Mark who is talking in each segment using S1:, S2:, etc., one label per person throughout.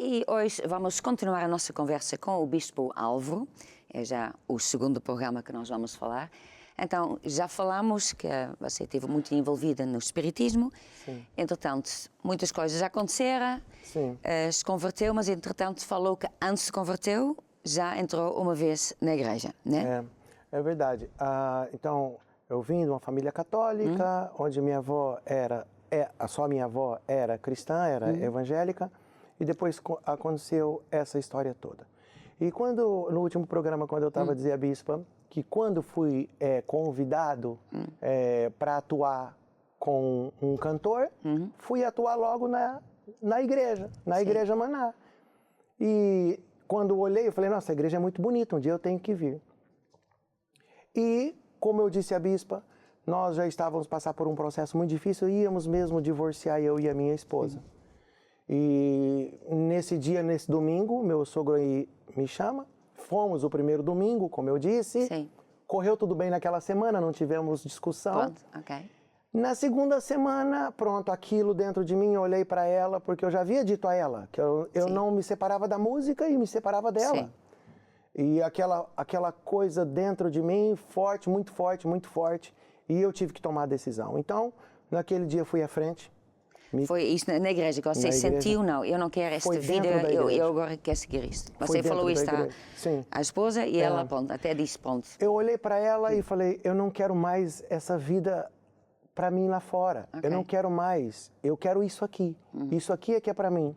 S1: E hoje vamos continuar a nossa conversa com o Bispo Álvaro. É já o segundo programa que nós vamos falar. Então, já falamos que você esteve muito envolvida no espiritismo.
S2: Sim.
S1: Entretanto, muitas coisas já aconteceram.
S2: Sim.
S1: Se converteu, mas entretanto falou que antes se converteu, já entrou uma vez na igreja, né?
S2: É verdade. Então, eu vim de uma família católica, onde minha avó só minha avó era cristã, era evangélica, e depois aconteceu essa história toda. E no último programa, quando eu estava a dizer à bispa que quando fui convidado para atuar com um cantor, fui atuar logo na igreja, Igreja Maná. E quando olhei, eu falei, nossa, a igreja é muito bonita, um dia eu tenho que vir. E, como eu disse à bispa, nós já estávamos passando por um processo muito difícil, íamos mesmo divorciar, eu e a minha esposa. E nesse domingo, meu sogro aí me chama, fomos o primeiro domingo, como eu disse.
S1: Sim.
S2: Correu tudo bem naquela semana, não tivemos discussão.
S1: Pronto, ok.
S2: Na segunda semana, pronto, aquilo dentro de mim, eu olhei para ela, porque eu já havia dito a ela que eu não me separava da música e me separava dela.
S1: Sim.
S2: E aquela coisa dentro de mim, forte, muito forte, muito forte, e eu tive que tomar a decisão. Então, naquele dia, fui à frente.
S1: Foi isso na igreja que você sentiu? Não, eu não quero esta vida, eu agora quero seguir isto. Você falou isto à esposa e ela, pronto, até disse, pronto.
S2: Eu olhei para ela e falei, eu não quero mais essa vida para mim lá fora.
S1: Okay.
S2: Eu não quero mais, eu quero isso aqui. Isso aqui é que é para mim.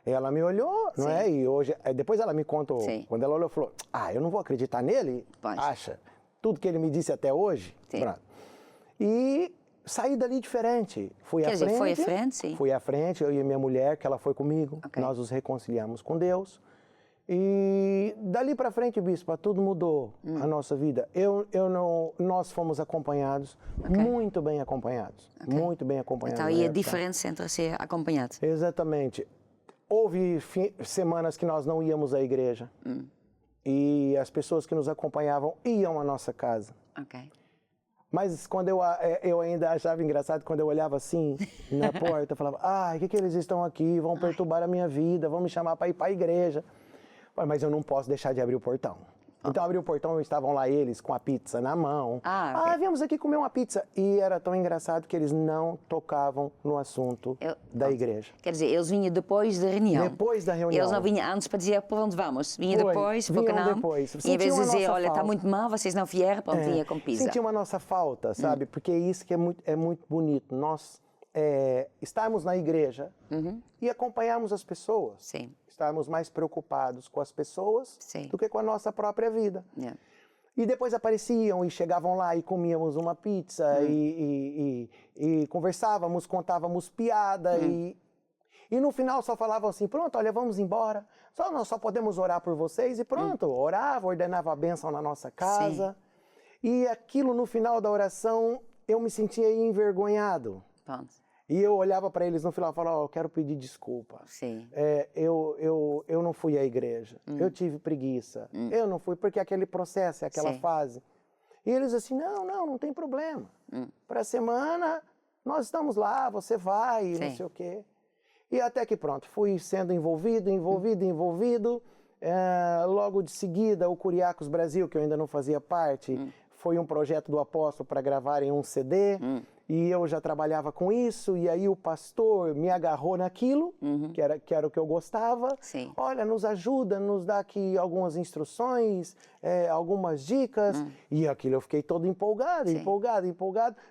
S2: Ela me olhou, não é? E hoje, depois ela me contou, quando ela olhou, falou, eu não vou acreditar nele, acha? Tudo que ele me disse até hoje. E saí dali diferente. Fui à frente, sim. Fui à frente, eu e minha mulher, que ela foi comigo. Okay. Nós nos reconciliamos com Deus. E dali para frente, bispo, tudo mudou a nossa vida. Nós fomos acompanhados, muito bem acompanhados. Muito bem acompanhados.
S1: Então, e a diferença entre ser acompanhado?
S2: Exatamente. Houve semanas que nós não íamos à igreja. E as pessoas que nos acompanhavam iam à nossa casa.
S1: Ok.
S2: Mas quando eu ainda achava engraçado, quando eu olhava assim na porta, eu falava, o que eles estão aqui? Vão perturbar a minha vida, vão me chamar para ir para a igreja. Mas eu não posso deixar de abrir o portão. Então, abri o portão e estavam lá eles com a pizza na mão. Viemos aqui comer uma pizza. E era tão engraçado que eles não tocavam no assunto da igreja.
S1: Quer dizer, eles vinham depois da reunião.
S2: Depois da reunião.
S1: Eles não vinham antes para dizer para onde vamos. Vinha depois, porque não.
S2: Depois.
S1: E em vez de dizer, olha, está muito mal, vocês não vieram, pronto, vinha com pizza.
S2: Sentiu a nossa falta, sabe? Porque é isso que é muito bonito. Nós estarmos na igreja e acompanharmos as pessoas.
S1: Sim.
S2: Estarmos mais preocupados com as pessoas do que com a nossa própria vida. E depois apareciam e chegavam lá e comíamos uma pizza e conversávamos, contávamos piada e no final só falavam assim, pronto, olha, vamos embora. Nós só podemos orar por vocês e pronto. Orava, ordenava a bênção na nossa casa. E aquilo no final da oração eu me sentia envergonhado.
S1: Pronto.
S2: E eu olhava para eles no final e falava, eu quero pedir desculpa.
S1: Sim.
S2: Eu não fui à igreja, eu tive preguiça, eu não fui, porque aquele processo, aquela fase. E eles assim, não tem problema. Para a semana, nós estamos lá, você vai, não sei o quê. E até que pronto, fui sendo envolvido. Logo de seguida, o Curiacos Brasil, que eu ainda não fazia parte, foi um projeto do apóstolo para gravarem um CD. E eu já trabalhava com isso, e aí o pastor me agarrou naquilo, que era o que eu gostava.
S1: Sim.
S2: Olha, nos ajuda, nos dá aqui algumas instruções, algumas dicas. E aquilo eu fiquei todo empolgado,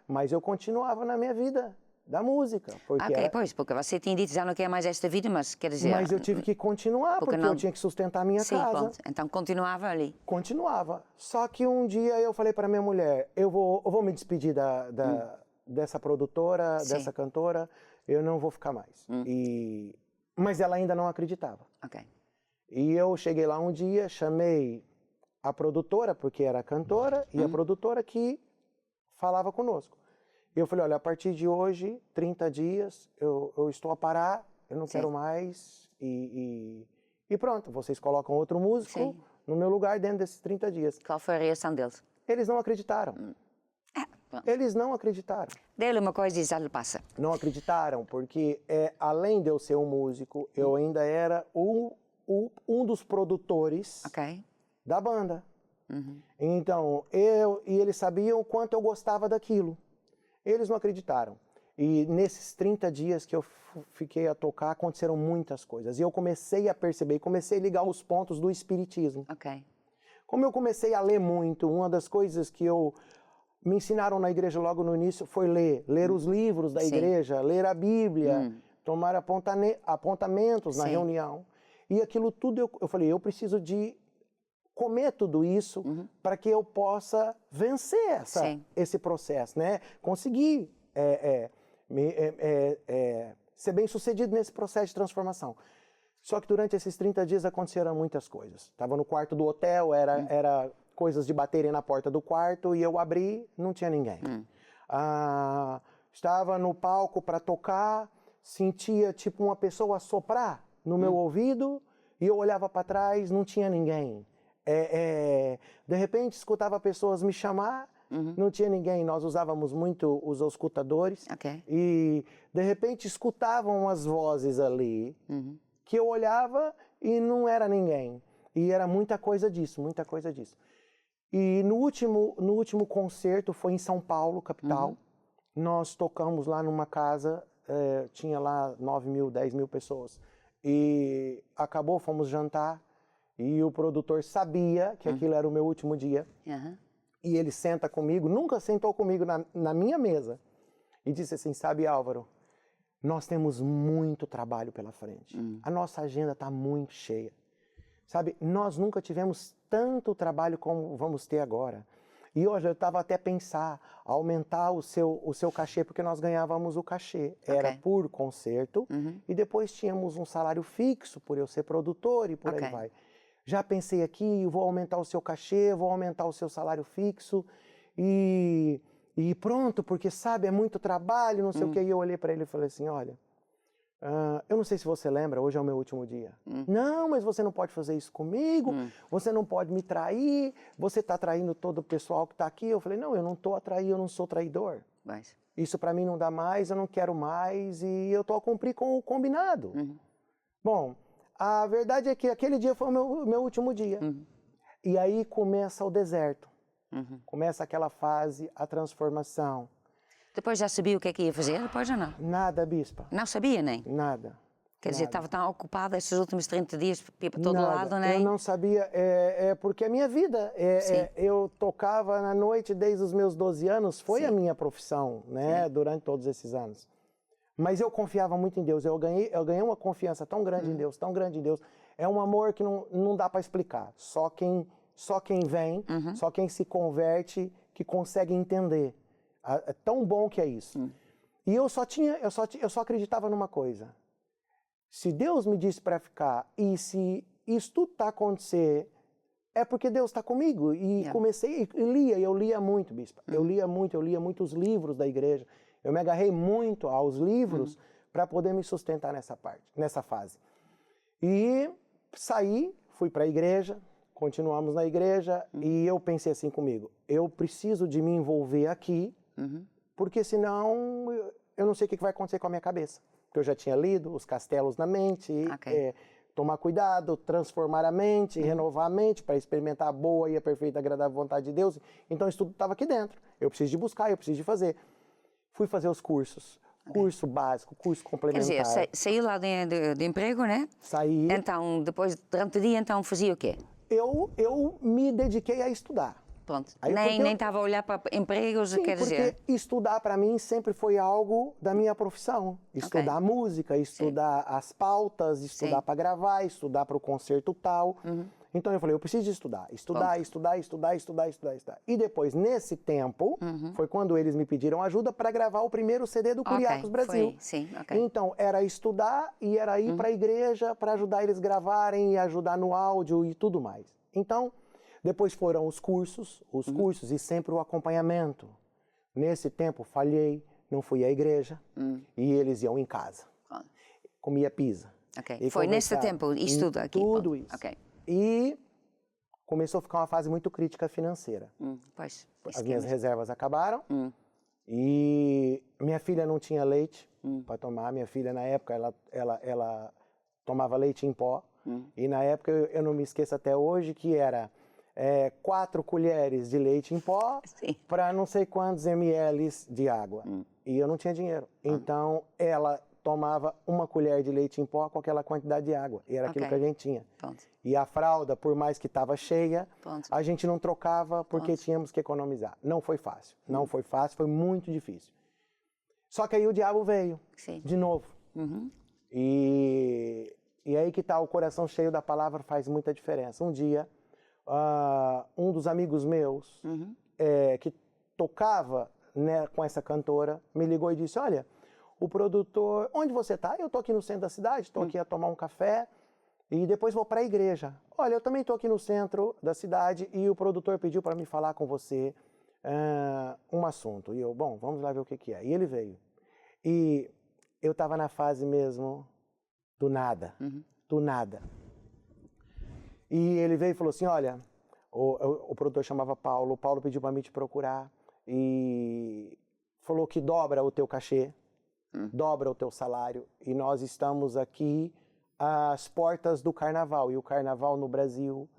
S2: mas eu continuava na minha vida da música. Porque
S1: porque você tinha dito já não quer mais esta vida, mas quer dizer...
S2: Mas eu tive que continuar, porque eu tinha que sustentar a minha casa.
S1: Pronto. Então continuava ali.
S2: Continuava. Só que um dia eu falei para minha mulher, eu vou me despedir dessa produtora, dessa cantora, eu não vou ficar mais. Mas ela ainda não acreditava.
S1: Ok.
S2: E eu cheguei lá um dia, chamei a produtora, porque era a cantora, e a produtora que falava conosco. E eu falei, olha, a partir de hoje, 30 dias, eu estou a parar, eu não quero mais, e pronto, vocês colocam outro músico no meu lugar dentro desses 30 dias.
S1: Qual foi a reação deles?
S2: Eles não acreditaram. Eles não acreditaram.
S1: Dê-lhe uma coisa e já lhe passa.
S2: Não acreditaram, porque além de eu ser um músico, eu ainda era um dos produtores da banda. Então, e eles sabiam o quanto eu gostava daquilo. Eles não acreditaram. E nesses 30 dias que eu fiquei a tocar, aconteceram muitas coisas. E eu comecei a perceber, comecei a ligar os pontos do espiritismo. Como eu comecei a ler muito, uma das coisas que me ensinaram na igreja logo no início foi ler os livros da igreja, ler a Bíblia, tomar apontamentos na reunião. E aquilo tudo eu falei, eu preciso de comer tudo isso para que eu possa vencer esse processo, né? Conseguir ser bem sucedido nesse processo de transformação. Só que durante esses 30 dias aconteceram muitas coisas. Estava no quarto do hotel, era coisas de baterem na porta do quarto, e eu abri, não tinha ninguém. Estava no palco para tocar, sentia tipo uma pessoa soprar no meu ouvido, e eu olhava para trás, não tinha ninguém. De repente, escutava pessoas me chamar, não tinha ninguém. Nós usávamos muito os auscultadores, e de repente escutavam as vozes ali, que eu olhava e não era ninguém. E era muita coisa disso, muita coisa disso. E no último concerto, foi em São Paulo, capital. Nós tocamos lá numa casa, tinha lá 9 mil, 10 mil pessoas. E acabou, fomos jantar, e o produtor sabia que aquilo era o meu último dia. E ele senta comigo, nunca sentou comigo na minha mesa, e disse assim, sabe, Álvaro, nós temos muito trabalho pela frente. A nossa agenda está muito cheia. Sabe, nós nunca tivemos tanto trabalho como vamos ter agora. E hoje eu estava até a pensar, aumentar o seu cachê, porque nós ganhávamos o cachê. Era por concerto, e depois tínhamos um salário fixo, por eu ser produtor e por aí vai. Já pensei aqui, vou aumentar o seu cachê, vou aumentar o seu salário fixo, e pronto, porque sabe, é muito trabalho, não sei o que. E eu olhei para ele e falei assim, olha, eu não sei se você lembra, hoje é o meu último dia. Não, mas você não pode fazer isso comigo, você não pode me trair, você está traindo todo o pessoal que está aqui. Eu falei, não, eu não estou a trair, eu não sou traidor. Isso para mim não dá mais, eu não quero mais, e eu estou a cumprir com o combinado. Bom, a verdade é que aquele dia foi o meu último dia. E aí começa o deserto. Começa aquela fase, a transformação.
S1: Depois já sabia o que é que ia fazer, depois já não?
S2: Nada, bispa.
S1: Não sabia, nem?
S2: Nada.
S1: Quer dizer, estava tão ocupada esses últimos 30 dias, ia para todo
S2: Nada.
S1: lado, nem?
S2: Eu não sabia, porque a minha vida, eu tocava na noite desde os meus 12 anos, foi a minha profissão, né, durante todos esses anos. Mas eu confiava muito em Deus, eu ganhei uma confiança tão grande em Deus, tão grande em Deus. É um amor que não dá para explicar, só quem vem, só quem se converte, que consegue entender. É tão bom que é isso. E eu só acreditava numa coisa. Se Deus me disse para ficar, e se isso tudo está a acontecer, é porque Deus está comigo. E comecei, eu lia muito, bispa. Eu lia muito os livros da igreja. Eu me agarrei muito aos livros para poder me sustentar nessa fase. E saí, fui para a igreja, continuamos na igreja, e eu pensei assim comigo, eu preciso de me envolver aqui, porque senão eu não sei o que vai acontecer com a minha cabeça. Porque eu já tinha lido Os Castelos na Mente, tomar cuidado, transformar a mente, renovar a mente para experimentar a boa e a perfeita e agradável vontade de Deus. Então isso tudo estava aqui dentro. Eu preciso de buscar, eu preciso de fazer. Fui fazer os cursos. Curso básico, curso complementar.
S1: Quer dizer, saí lá de emprego, né?
S2: Saí.
S1: Então, depois, durante o dia, então, fazia o quê?
S2: Eu me dediquei a estudar.
S1: Pronto. Nem estava a olhar para empregos,
S2: sim,
S1: quer dizer...
S2: porque estudar para mim sempre foi algo da minha profissão. Estudar música, estudar as pautas, estudar para gravar, estudar para o concerto tal. Então eu falei, eu preciso de estudar. Estudar. E depois, nesse tempo, foi quando eles me pediram ajuda para gravar o primeiro CD do Curiacos Brasil. Então, era estudar e era ir para a igreja para ajudar eles gravarem e ajudar no áudio e tudo mais. Então, depois foram os cursos e sempre o acompanhamento. Nesse tempo, falhei, não fui à igreja e eles iam em casa. Comia pizza.
S1: Foi nesse tempo, isso tudo aqui?
S2: Tudo isso. E começou a ficar uma fase muito crítica financeira. As minhas reservas acabaram E minha filha não tinha leite para tomar. Minha filha, na época, ela tomava leite em pó. E na época, eu não me esqueço até hoje, que era 4 colheres de leite em pó para não sei quantos ml de água. E eu não tinha dinheiro. Então, ela tomava 1 colher de leite em pó com aquela quantidade de água. E era aquilo que a gente tinha.
S1: Pronto.
S2: E a fralda, por mais que estava cheia,
S1: Pronto.
S2: a gente não trocava porque tínhamos que economizar. Não foi fácil. Não foi fácil, foi muito difícil. Só que aí o diabo veio, de novo. E aí que tá, o coração cheio da palavra faz muita diferença. Um dia, um dos amigos meus, que tocava, né, com essa cantora, me ligou e disse, olha, o produtor, onde você tá? Eu tô aqui no centro da cidade, tô aqui a tomar um café e depois vou para a igreja. Olha, eu também tô aqui no centro da cidade e o produtor pediu para me falar com você um assunto. E eu, bom, vamos lá ver o que que é. E ele veio. E eu tava na fase mesmo do nada, do nada. E ele veio e falou assim, olha, o produtor chamava Paulo, o Paulo pediu para mim te procurar e falou que dobra o teu cachê, dobra o teu salário, e nós estamos aqui às portas do carnaval, e o carnaval no Brasil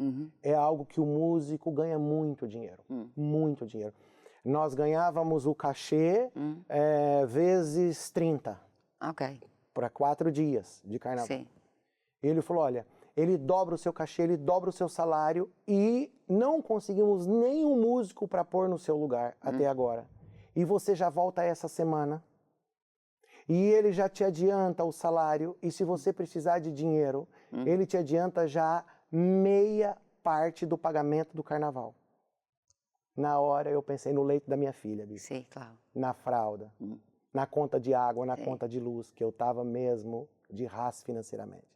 S2: é algo que o músico ganha muito dinheiro, muito dinheiro. Nós ganhávamos o cachê vezes 30, para 4 dias de carnaval.
S1: Sim.
S2: E ele falou, olha, ele dobra o seu cachê, ele dobra o seu salário e não conseguimos nenhum músico para pôr no seu lugar até agora. E você já volta essa semana e ele já te adianta o salário e se você precisar de dinheiro, ele te adianta já meia parte do pagamento do carnaval. Na hora eu pensei no leite da minha filha, bicho.
S1: Sim, claro.
S2: Na fralda, na conta de água, na conta de luz, que eu estava mesmo de raça financeiramente.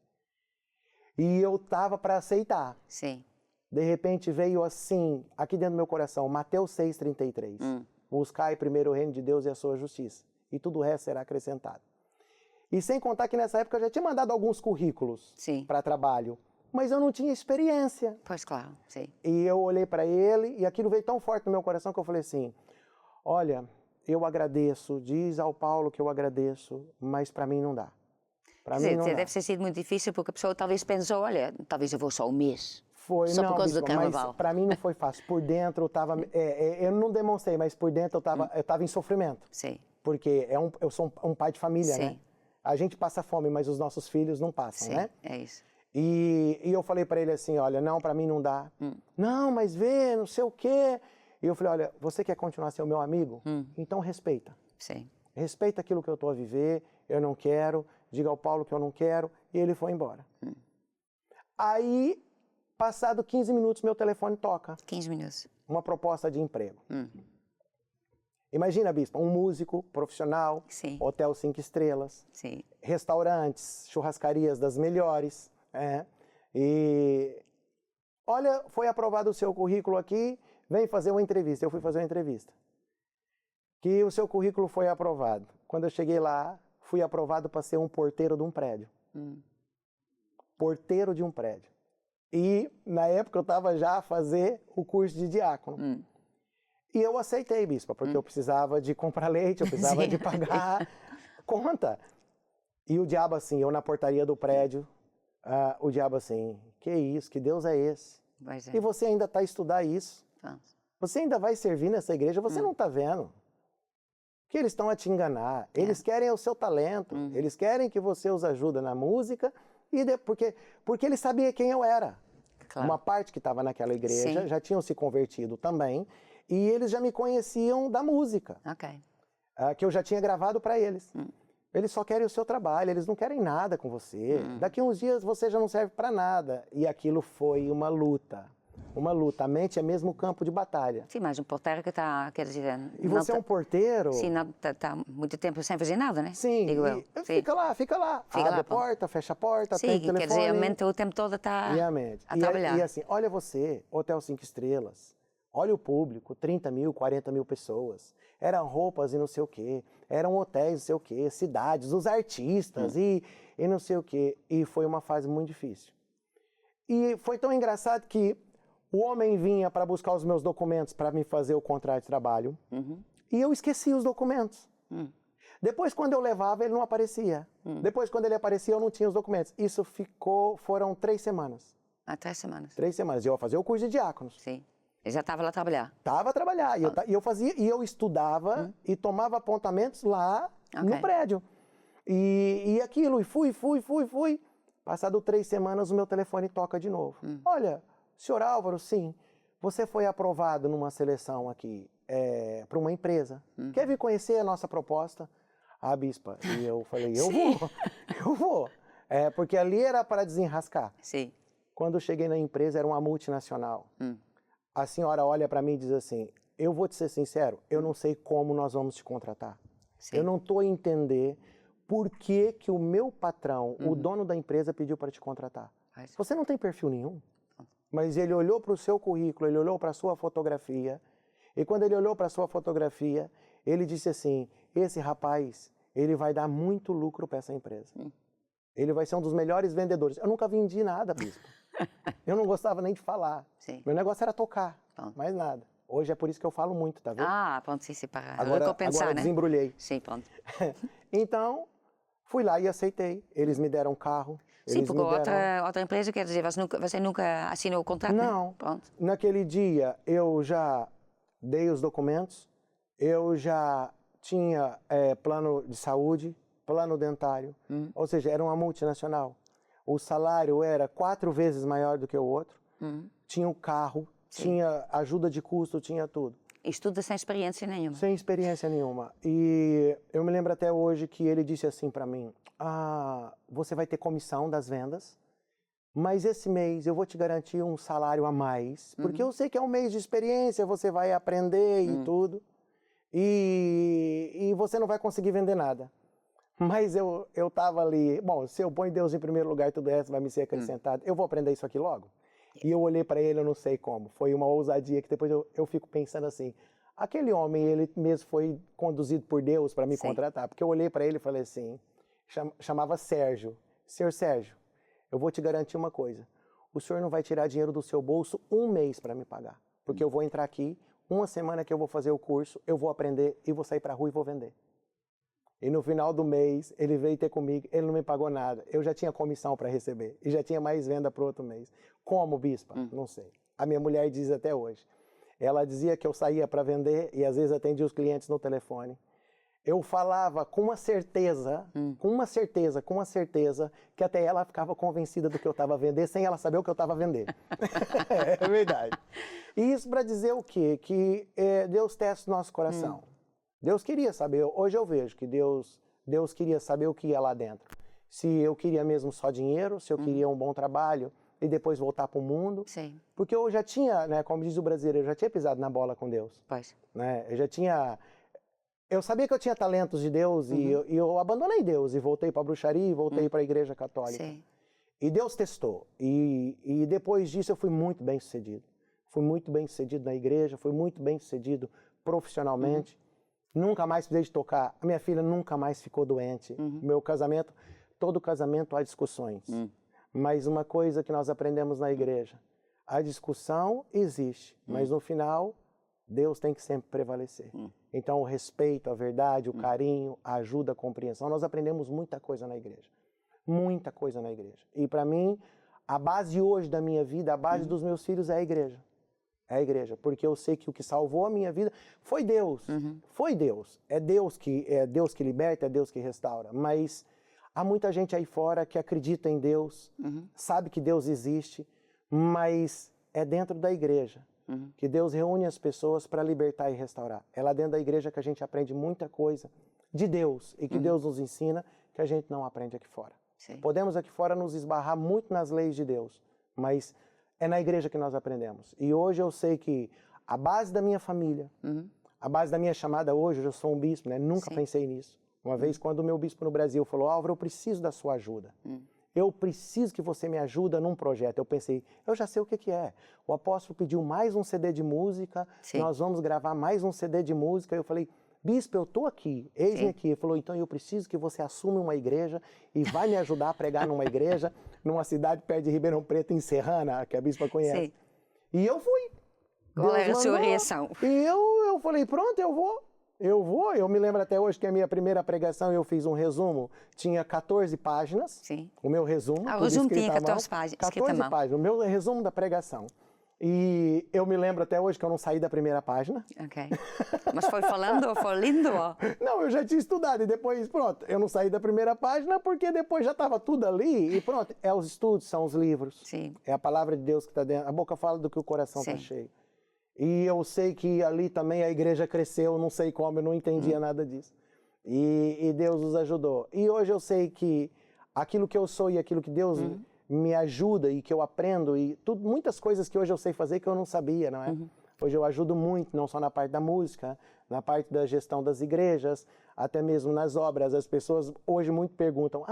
S2: E eu estava para aceitar.
S1: Sim.
S2: De repente veio assim, aqui dentro do meu coração, Mateus 6,33. Buscai primeiro o reino de Deus e a sua justiça, e tudo o resto será acrescentado. E sem contar que nessa época eu já tinha mandado alguns currículos para trabalho, mas eu não tinha experiência.
S1: Pois claro, sim.
S2: E eu olhei para ele e aquilo veio tão forte no meu coração que eu falei assim, olha, eu agradeço, diz ao Paulo que eu agradeço, mas para mim não dá.
S1: Quer dizer, deve ter sido muito difícil porque a pessoa talvez pensou, olha, talvez eu vou só um mês.
S2: Foi,
S1: só
S2: não,
S1: por causa do carnaval.
S2: Mas para mim não foi fácil. Por dentro eu tava, eu não demonstrei, mas por dentro eu tava em sofrimento.
S1: Sim.
S2: Porque eu sou um pai de família, né? A gente passa fome, mas os nossos filhos não passam, né?
S1: É isso.
S2: E eu falei para ele assim, olha, não, para mim não dá. Não, mas vê, não sei o quê. E eu falei, olha, você quer continuar a ser o meu amigo? Então respeita.
S1: Sim.
S2: Respeita aquilo que eu estou a viver, eu não quero, diga ao Paulo que eu não quero, e ele foi embora. Aí, passado 15 minutos, meu telefone toca.
S1: 15 minutos.
S2: Uma proposta de emprego. Imagina, Bispa, um músico profissional, hotel 5 estrelas, restaurantes, churrascarias das melhores. E olha, foi aprovado o seu currículo aqui, vem fazer uma entrevista. Eu fui fazer uma entrevista. Que o seu currículo foi aprovado. Quando eu cheguei lá, fui aprovado para ser um porteiro de um prédio. Porteiro de um prédio. E, na época, eu estava já a fazer o curso de diácono. E eu aceitei, Bispa, porque eu precisava de comprar leite, eu precisava de pagar conta. E o diabo assim, eu na portaria do prédio, o diabo assim, que isso, que Deus é esse? E você ainda está a estudar isso? Você ainda vai servir nessa igreja? Você não está vendo? Que eles estão a te enganar, eles querem o seu talento, eles querem que você os ajude na música, porque ele sabia quem eu era. Claro. Uma parte que estava naquela igreja já tinham se convertido também, e eles já me conheciam da música, que eu já tinha gravado para eles. Eles só querem o seu trabalho, eles não querem nada com você. Daqui a uns dias você já não serve para nada. E aquilo foi uma luta. Uma luta. A mente é mesmo campo de batalha.
S1: Sim, mas um porteiro que está, quer dizer...
S2: E você é um porteiro...
S1: Sim, está muito tempo sem fazer nada, né?
S2: Sim,
S1: digo eu.
S2: Fica lá. Abre a porta, fecha a porta, tem telefone.
S1: Quer dizer, a mente o tempo todo está a trabalhar.
S2: E assim, olha você, Hotel 5 estrelas, olha o público, 30 mil, 40 mil pessoas. Eram roupas e não sei o quê, eram hotéis não sei o quê, cidades, os artistas e não sei o quê. E foi uma fase muito difícil. E foi tão engraçado que o homem vinha para buscar os meus documentos para me fazer o contrato de trabalho. e eu esqueci os documentos. Depois, quando eu levava, ele não aparecia. Depois, quando ele aparecia, eu não tinha os documentos. Isso foram 3 semanas.
S1: 3 semanas.
S2: 3 semanas. E eu ia fazer o curso de diáconos.
S1: Sim. Eu já estava lá a trabalhar.
S2: Estava a trabalhar. E eu fazia, e eu estudava e tomava apontamentos lá no prédio. E aquilo, e fui. Passado 3 semanas, o meu telefone toca de novo. Olha, senhor Álvaro, sim, você foi aprovado numa seleção aqui para uma empresa. Quer vir conhecer a nossa proposta? Ah, bispa. E eu falei, eu vou. Porque ali era para desenrascar.
S1: Sim.
S2: Quando eu cheguei na empresa, era uma multinacional. A senhora olha para mim e diz assim, eu vou te ser sincero, eu não sei como nós vamos te contratar.
S1: Sim.
S2: Eu não estou a entender por que o meu patrão, o dono da empresa, pediu para te contratar. Você não tem perfil nenhum. Mas ele olhou para o seu currículo, ele olhou para a sua fotografia, e quando ele olhou para a sua fotografia, ele disse assim, esse rapaz, ele vai dar muito lucro para essa empresa. Ele vai ser um dos melhores vendedores. Eu nunca vendi nada, bispo. Eu não gostava nem de falar.
S1: Sim.
S2: Meu negócio era tocar, mais nada. Hoje é por isso que eu falo muito, tá vendo?
S1: Pronto, sim, separar.
S2: Agora
S1: né?
S2: desembrulhei.
S1: Sim, pronto.
S2: Então, fui lá e aceitei. Eles me deram um carro.
S1: Sim, porque outra empresa, quer dizer, você nunca assinou o contrato?
S2: Não.
S1: Né? Pronto.
S2: Naquele dia, eu já dei os documentos, eu já tinha plano de saúde, plano dentário, ou seja, era uma multinacional. O salário era 4 vezes maior do que o outro, tinha o carro, tinha ajuda de custo, tinha tudo.
S1: Estuda sem experiência nenhuma.
S2: Sem experiência nenhuma. E eu me lembro até hoje que ele disse assim para mim, você vai ter comissão das vendas, mas esse mês eu vou te garantir um salário a mais, porque eu sei que é um mês de experiência, você vai aprender e tudo, e você não vai conseguir vender nada. Mas eu tava ali, bom, se eu ponho Deus em primeiro lugar, tudo isso vai me ser acrescentado, eu vou aprender isso aqui logo. E eu olhei para ele, eu não sei como, foi uma ousadia que depois eu fico pensando assim, aquele homem, ele mesmo foi conduzido por Deus para me contratar, porque eu olhei para ele e falei assim, chamava Sérgio, senhor Sérgio, eu vou te garantir uma coisa, o senhor não vai tirar dinheiro do seu bolso 1 mês para me pagar, porque eu vou entrar aqui, 1 semana que eu vou fazer o curso, eu vou aprender e vou sair para a rua e vou vender. E no final do mês, ele veio ter comigo, ele não me pagou nada. Eu já tinha comissão para receber e já tinha mais venda para o outro mês. Como, bispa? Não sei. A minha mulher diz até hoje. Ela dizia que eu saía para vender e às vezes atendia os clientes no telefone. Eu falava com uma certeza, que até ela ficava convencida do que eu estava a vender sem ela saber o que eu estava a vender. É verdade. E isso para dizer o quê? Que Deus testa o nosso coração. Deus queria saber, hoje eu vejo que Deus queria saber o que ia lá dentro. Se eu queria mesmo só dinheiro, se eu queria um bom trabalho e depois voltar para o mundo.
S1: Sim.
S2: Porque eu já tinha, né, como diz o brasileiro, eu já tinha pisado na bola com Deus.
S1: Pois.
S2: Né? Eu sabia que eu tinha talentos de Deus e eu abandonei Deus e voltei para a bruxaria e voltei para a igreja católica.
S1: Sim.
S2: E Deus testou. E depois disso eu fui muito bem sucedido. Fui muito bem sucedido na igreja, fui muito bem sucedido profissionalmente. Nunca mais precisei de tocar. A minha filha nunca mais ficou doente. Meu casamento, todo casamento há discussões. Mas uma coisa que nós aprendemos na igreja, a discussão existe, mas no final, Deus tem que sempre prevalecer. Então o respeito, a verdade, o carinho, a ajuda, a compreensão, nós aprendemos muita coisa na igreja. Muita coisa na igreja. E para mim, a base hoje da minha vida, a base dos meus filhos é a igreja. É a igreja, porque eu sei que o que salvou a minha vida foi Deus. Foi Deus. É Deus que liberta, é Deus que restaura. Mas há muita gente aí fora que acredita em Deus, sabe que Deus existe, mas é dentro da igreja que Deus reúne as pessoas para libertar e restaurar. É lá dentro da igreja que a gente aprende muita coisa de Deus e que Deus nos ensina que a gente não aprende aqui fora.
S1: Sim.
S2: Podemos aqui fora nos esbarrar muito nas leis de Deus, mas é na igreja que nós aprendemos. E hoje eu sei que a base da minha família, a base da minha chamada hoje eu sou um bispo, né? Nunca pensei nisso. Uma vez, quando o meu bispo no Brasil falou, Álvaro, eu preciso da sua ajuda. Eu preciso que você me ajude num projeto. Eu pensei, eu já sei o que é. O apóstolo pediu mais um CD de música, nós vamos gravar mais um CD de música. Eu falei, bispo, eu estou aqui, eis-me aqui. Ele falou, então eu preciso que você assuma uma igreja e vai me ajudar a pregar numa igreja, numa cidade perto de Ribeirão Preto, em Serrana, que a bispa conhece.
S1: Sim.
S2: E eu fui.
S1: Qual era a sua reação?
S2: E eu falei, pronto, eu vou. Eu me lembro até hoje que a minha primeira pregação eu fiz um resumo, tinha 14 páginas,
S1: Sim.
S2: o meu resumo.
S1: O
S2: tudo
S1: resumo
S2: escrito
S1: tinha
S2: à mão,
S1: 14 páginas, escrito à
S2: 14
S1: mão.
S2: páginas, o meu resumo da pregação. E eu me lembro até hoje que eu não saí da primeira página.
S1: Ok. Mas foi falando ou foi lendo? Ou...
S2: Não, eu já tinha estudado e depois, pronto, eu não saí da primeira página porque depois já estava tudo ali e pronto. É os estudos, são os livros.
S1: Sim.
S2: É a palavra de Deus que está dentro. A boca fala do que o coração está cheio. E eu sei que ali também a igreja cresceu, não sei como, eu não entendia nada disso. E Deus nos ajudou. E hoje eu sei que aquilo que eu sou e aquilo que Deus me ajuda e que eu aprendo, e tudo, muitas coisas que hoje eu sei fazer que eu não sabia, não é? Hoje eu ajudo muito, não só na parte da música, na parte da gestão das igrejas, até mesmo nas obras. As pessoas hoje muito perguntam,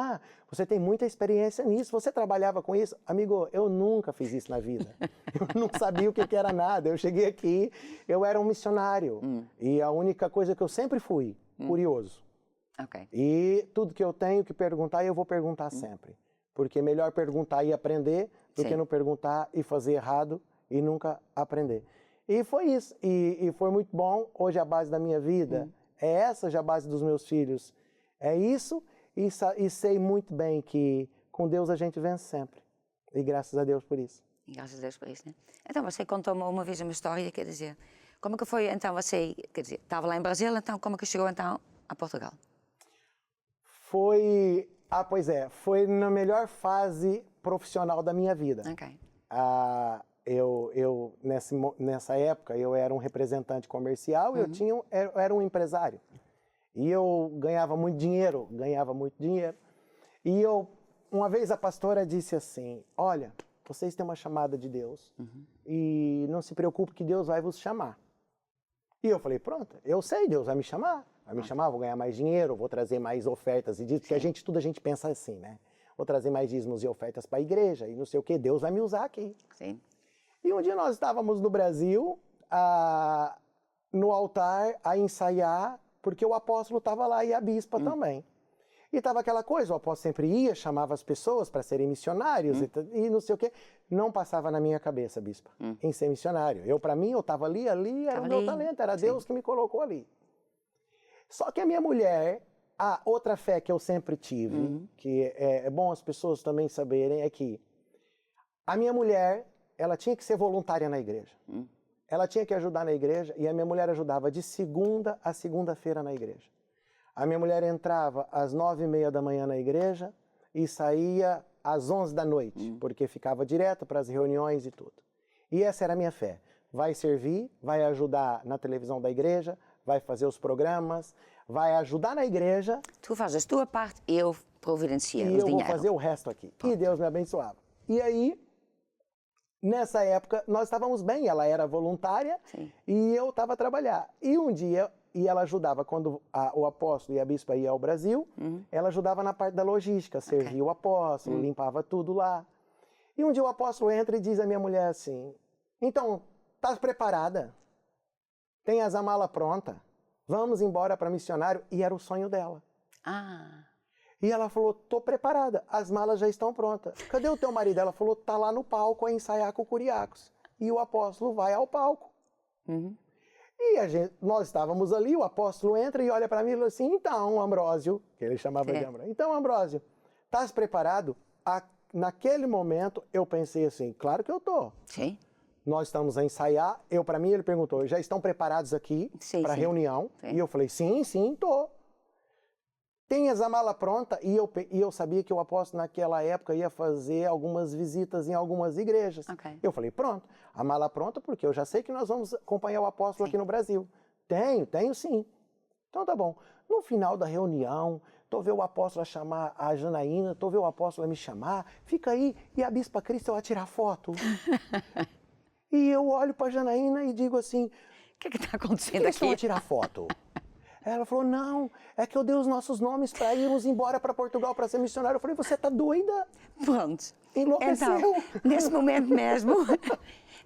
S2: você tem muita experiência nisso, você trabalhava com isso? Amigo, eu nunca fiz isso na vida. Eu não sabia o que era nada. Eu cheguei aqui, eu era um missionário. E a única coisa que eu sempre fui, curioso.
S1: Ok.
S2: E tudo que eu tenho que perguntar, eu vou perguntar sempre. Porque é melhor perguntar e aprender do que não perguntar e fazer errado e nunca aprender. E foi isso. E foi muito bom. Hoje a base da minha vida é essa, já a base dos meus filhos. É isso. E sei muito bem que com Deus a gente vence sempre. E graças a Deus por isso.
S1: E graças a Deus por isso, né? Então, você contou-me uma vez uma história, quer dizer, como é que foi, então, você, quer dizer, estava lá em Brasil, então, como é que chegou, então, a Portugal?
S2: Foi, pois é, foi na melhor fase profissional da minha vida.
S1: Ok.
S2: Nessa época, eu era um representante comercial e eu era um empresário. E eu ganhava muito dinheiro. E uma vez a pastora disse assim, olha, vocês têm uma chamada de Deus e não se preocupe que Deus vai vos chamar. E eu falei, pronto, eu sei, Deus vai me chamar. Vai me chamar, vou ganhar mais dinheiro, vou trazer mais ofertas e dízimos, porque a gente pensa assim, né? Vou trazer mais dízimos e ofertas para a igreja e não sei o que, Deus vai me usar aqui.
S1: Sim.
S2: E um dia nós estávamos no Brasil, no altar, a ensaiar, porque o apóstolo estava lá e a bispa também. E estava aquela coisa, o apóstolo sempre ia, chamava as pessoas para serem missionários e não sei o quê. Não passava na minha cabeça, bispa, em ser missionário. Para mim, eu estava ali era o meu talento, era Deus que me colocou ali. Só que a minha mulher, a outra fé que eu sempre tive, que é bom as pessoas também saberem, é que a minha mulher, ela tinha que ser voluntária na igreja. Ela tinha que ajudar na igreja e a minha mulher ajudava de segunda a segunda-feira na igreja. A minha mulher entrava às 9h30 da manhã na igreja e saía às 11 da noite, porque ficava direto para as reuniões e tudo. E essa era a minha fé. Vai servir, vai ajudar na televisão da igreja, vai fazer os programas, vai ajudar na igreja.
S1: Tu fazes a tua parte, eu providencio o dinheiro.
S2: E eu vou fazer o resto aqui. E Deus me abençoava. E aí, nessa época, nós estávamos bem. Ela era voluntária e eu estava a trabalhar. E um dia, ela ajudava, quando o apóstolo e a bispa iam ao Brasil, ela ajudava na parte da logística, servia o apóstolo, limpava tudo lá. E um dia o apóstolo entra e diz à minha mulher assim, então, estás preparada? Tenhas a mala pronta, vamos embora para missionário. E era o sonho dela. E ela falou, tô preparada, as malas já estão prontas. Cadê o teu marido? Ela falou, tá lá no palco a ensaiar com o Curiacos. E o apóstolo vai ao palco. E nós estávamos ali, o apóstolo entra e olha para mim e fala assim, então, Ambrósio, que ele chamava de Ambrósio, então, Ambrósio, estás preparado? Naquele momento, eu pensei assim, claro que eu tô.
S1: Sim.
S2: Nós estamos a ensaiar. Para mim, ele perguntou, já estão preparados aqui para a reunião? E eu falei, sim, tô. Tenhas a mala pronta? E eu sabia que o apóstolo naquela época ia fazer algumas visitas em algumas igrejas. Eu falei, pronto, a mala pronta porque eu já sei que nós vamos acompanhar o apóstolo aqui no Brasil. Tenho sim. Então tá bom. No final da reunião, tô vendo o apóstolo a chamar a Janaína, tô vendo o apóstolo a me chamar, fica aí, e a bispa Cristo vai tirar foto. E eu olho para a Janaína e digo assim,
S1: o que está acontecendo
S2: aqui?
S1: Eles
S2: vão tirar foto. Ela falou, não, é que eu dei os nossos nomes para irmos embora para Portugal para ser missionário. Eu falei, você tá doida?
S1: Pronto.
S2: Enlouqueceu.
S1: Então, nesse momento mesmo,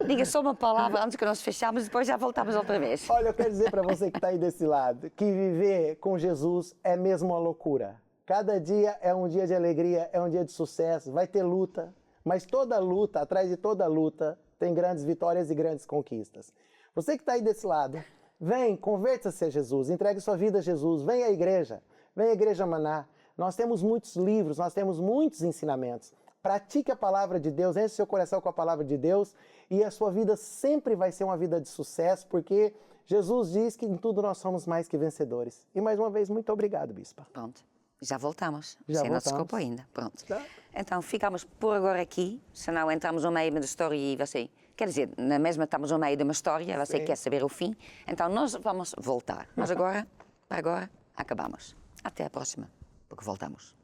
S1: diga só uma palavra antes que nós fechamos e depois já voltamos outra vez.
S2: Olha, eu quero dizer para você que está aí desse lado, que viver com Jesus é mesmo uma loucura. Cada dia é um dia de alegria, é um dia de sucesso, vai ter luta, mas toda luta, atrás de toda luta, tem grandes vitórias e grandes conquistas. Você que está aí desse lado, Vem, converta-se a Jesus, entregue sua vida a Jesus, vem à Igreja Maná. Nós temos muitos livros, nós temos muitos ensinamentos. Pratique a palavra de Deus, enche seu coração com a palavra de Deus e a sua vida sempre vai ser uma vida de sucesso, porque Jesus diz que em tudo nós somos mais que vencedores. E mais uma vez, muito obrigado, Bispa.
S1: Pronto, já voltamos.
S2: Já
S1: Sem nosso
S2: voltamos.
S1: desculpa ainda. Pronto.
S2: Tá.
S1: Então, ficamos por agora aqui, senão entramos no meio da história e você... Quer dizer, na mesma estamos no meio de uma história, você
S2: Sim.
S1: quer saber o fim, então nós vamos voltar. Mas agora acabamos. Até a próxima, porque voltamos.